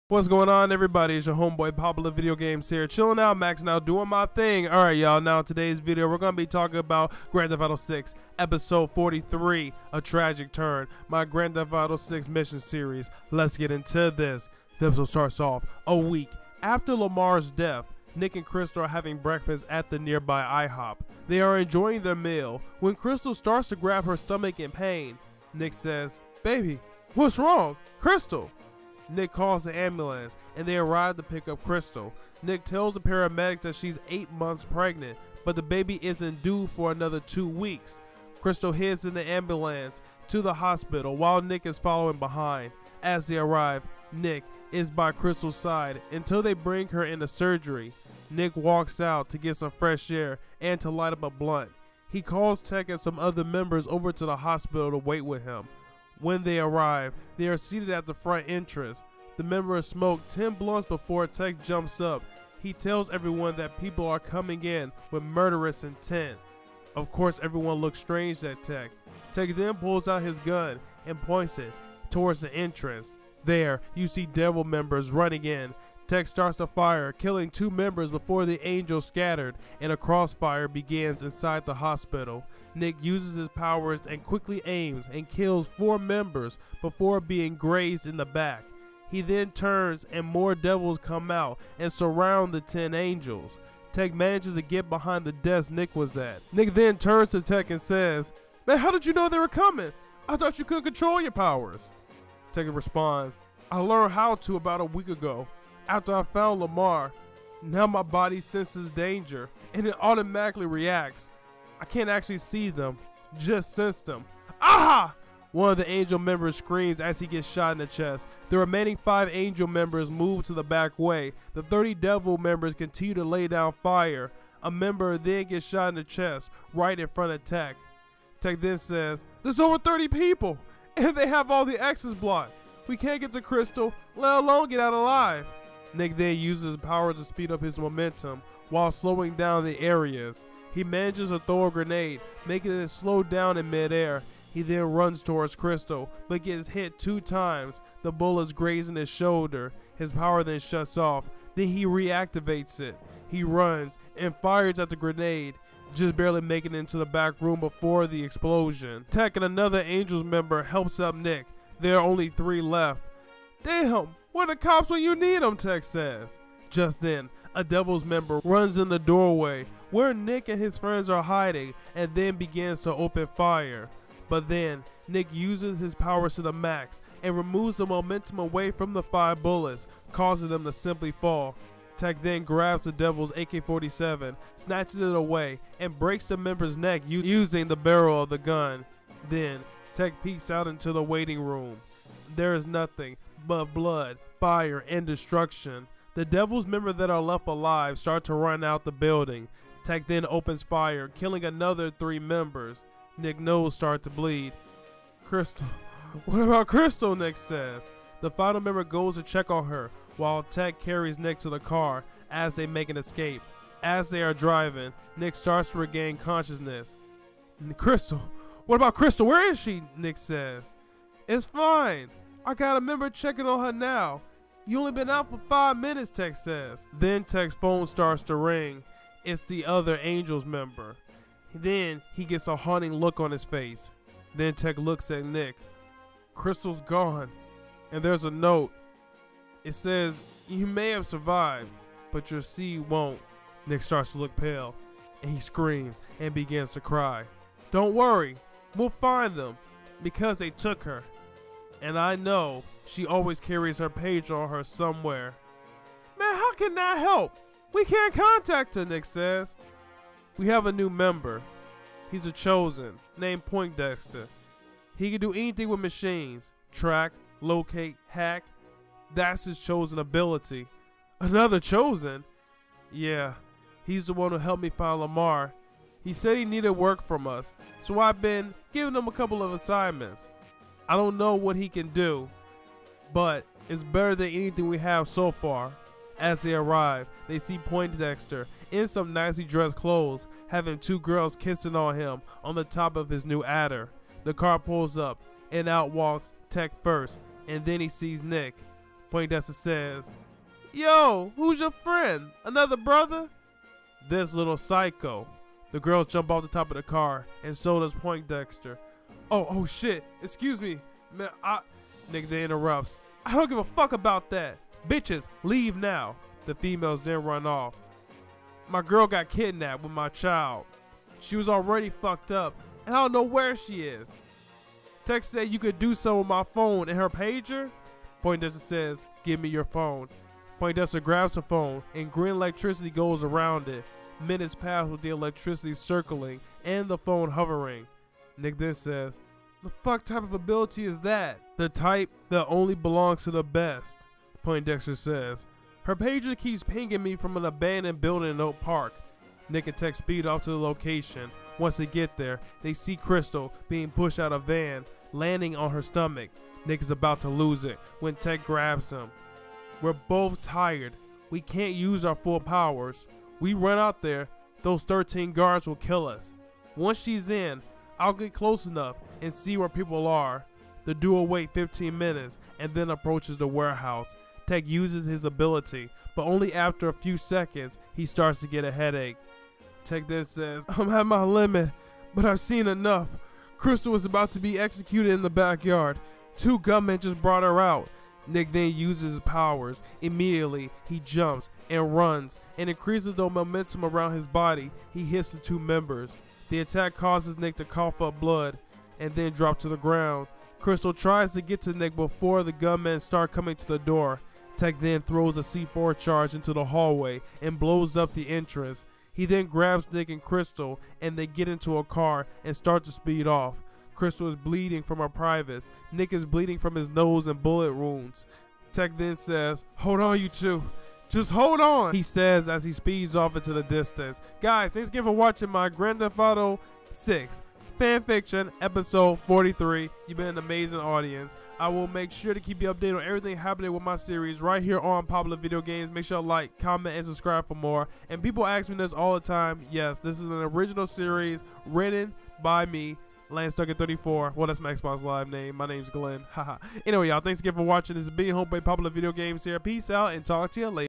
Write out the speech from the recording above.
What's going on, everybody? It's your homeboy Popular Video Games here, chilling out, maxing out, doing my thing. Alright, y'all, now in today's video, we're going to be talking about Grand Theft Auto 6, Episode 43, A Tragic Turn, my Grand Theft Auto 6 mission series. Let's get into this. The episode starts off a week after Lamar's death. Nick and Crystal are having breakfast at the nearby IHOP. They are enjoying their meal when Crystal starts to grab her stomach in pain. Nick says, "Baby, what's wrong? Crystal!" Nick calls the ambulance and they arrive to pick up Crystal. Nick tells the paramedics that she's 8 months pregnant, but the baby isn't due for another 2 weeks. Crystal heads in the ambulance to the hospital while Nick is following behind. As they arrive, Nick is by Crystal's side until they bring her into surgery. Nick walks out to get some fresh air and to light up a blunt. He calls Tech and some other members over to the hospital to wait with him. When they arrive, they are seated at the front entrance. The members smoke 10 blunts before Tech jumps up. He tells everyone that people are coming in with murderous intent. Of course, everyone looks strange at Tech. Tech then pulls out his gun and points it towards the entrance. There, you see Devil members running in. Tech starts to fire, killing 2 members before the Angels scattered, and a crossfire begins inside the hospital. Nick uses his powers and quickly aims and kills 4 members before being grazed in the back. He then turns and more devils come out and surround the 10 Angels. Tech manages to get behind the desk Nick was at. Nick then turns to Tech and says, "Man, how did you know they were coming? I thought you couldn't control your powers." Tech responds, "I learned how to about a week ago. After I found Lamar, now my body senses danger and it automatically reacts. I can't actually see them, just sense them." Aha! One of the Angel members screams as he gets shot in the chest. The remaining 5 Angel members move to the back way. The 30 Devil members continue to lay down fire. A member then gets shot in the chest right in front of Tech. Tech then says, "There's over 30 people and they have all the exits blocked. We can't get to Crystal, let alone get out alive." Nick then uses his power to speed up his momentum while slowing down the areas. He manages to throw a grenade, making it slow down in midair. He then runs towards Crystal, but gets hit 2 times. The bullets grazing his shoulder. His power then shuts off. Then he reactivates it. He runs and fires at the grenade, just barely making it into the back room before the explosion. Tech and another Angels member helps up Nick. There are only 3 left. "Damn, where the cops when you need them?" Tech says. Just then, a Devil's member runs in the doorway where Nick and his friends are hiding and then begins to open fire. But then, Nick uses his powers to the max and removes the momentum away from the 5 bullets, causing them to simply fall. Tech then grabs the Devil's AK-47, snatches it away, and breaks the member's neck using the barrel of the gun. Then, Tech peeks out into the waiting room. There is nothing but blood, fire, and destruction. The Devil's members that are left alive start to run out the building. Tech then opens fire, killing another 3 members. Nick's nose starts to bleed. "Crystal, what about Crystal?" Nick says. The final member goes to check on her, while Tech carries Nick to the car as they make an escape. As they are driving, Nick starts to regain consciousness. "Crystal, what about Crystal? Where is she?" Nick says. "It's fine. I got a member checking on her now. You only been out for 5 minutes, Tech says." Then Tech's phone starts to ring. It's the other Angels member. Then he gets a haunting look on his face. Then Tech looks at Nick. "Crystal's gone. And there's a note. It says, 'You may have survived, but your seed won't.'" Nick starts to look pale, and he screams and begins to cry. "Don't worry, we'll find them, because they took her. And I know she always carries her page on her somewhere." "Man, how can that help? We can't contact her," Nick says. "We have a new member. He's a chosen, named Poindexter. He can do anything with machines. Track, locate, hack. That's his chosen ability." "Another chosen?" "Yeah, he's the one who helped me find Lamar. He said he needed work from us, so I've been giving him a couple of assignments. I don't know what he can do, but it's better than anything we have so far." As they arrive, they see Poindexter in some nicely dressed clothes, having 2 girls kissing on him on the top of his new adder. The car pulls up, and out walks Tech first, and then he sees Nick. Poindexter says, "Yo, who's your friend? Another brother?" "This little psycho." The girls jump off the top of the car, and so does Poindexter. Oh shit, excuse me, man, Nick then interrupts. "I don't give a fuck about that. Bitches, leave now." The females then run off. "My girl got kidnapped with my child. She was already fucked up, and I don't know where she is. Tex said you could do something with my phone and her pager." Poindexter says, "Give me your phone." Poindexter grabs her phone, and green electricity goes around it. Minutes pass with the electricity circling and the phone hovering. Nick then says, "The fuck type of ability is that?" "The type that only belongs to the best," Poindexter says. "Her pager keeps pinging me from an abandoned building in Oak Park." Nick and Tex speed off to the location. Once they get there, they see Crystal being pushed out of a van, landing on her stomach. Nick is about to lose it when Tex grabs him. "We're both tired. We can't use our full powers. We run out there, those 13 guards will kill us. Once she's in, I'll get close enough and see where people are." The duo wait 15 minutes and then approaches the warehouse. Tex uses his ability, but only after a few seconds he starts to get a headache. Tex then says, "I'm at my limit, but I've seen enough. Crystal was about to be executed in the backyard. 2 gunmen just brought her out." Nick then uses his powers. Immediately, he jumps and runs and increases the momentum around his body. He hits the 2 members. The attack causes Nick to cough up blood and then drop to the ground. Crystal tries to get to Nick before the gunmen start coming to the door. Tex then throws a C4 charge into the hallway and blows up the entrance. He then grabs Nick and Crystal and they get into a car and start to speed off. Crystal is bleeding from her privates. Nick is bleeding from his nose and bullet wounds. Tex then says, "Hold on, you two. Just hold on," he says as he speeds off into the distance. Guys, thanks again for watching my Grand Theft Auto 6 fanfiction episode 43. You've been an amazing audience. I will make sure to keep you updated on everything happening with my series right here on Popular Video Games. Make sure to like, comment, and subscribe for more. And people ask me this all the time. Yes, this is an original series written by me, Landstucker34. Well, that's my Xbox Live name. My name's Glenn. Haha. Anyway, y'all, thanks again for watching. This is Big Homeboy Popular Video Games here. Peace out and talk to you later.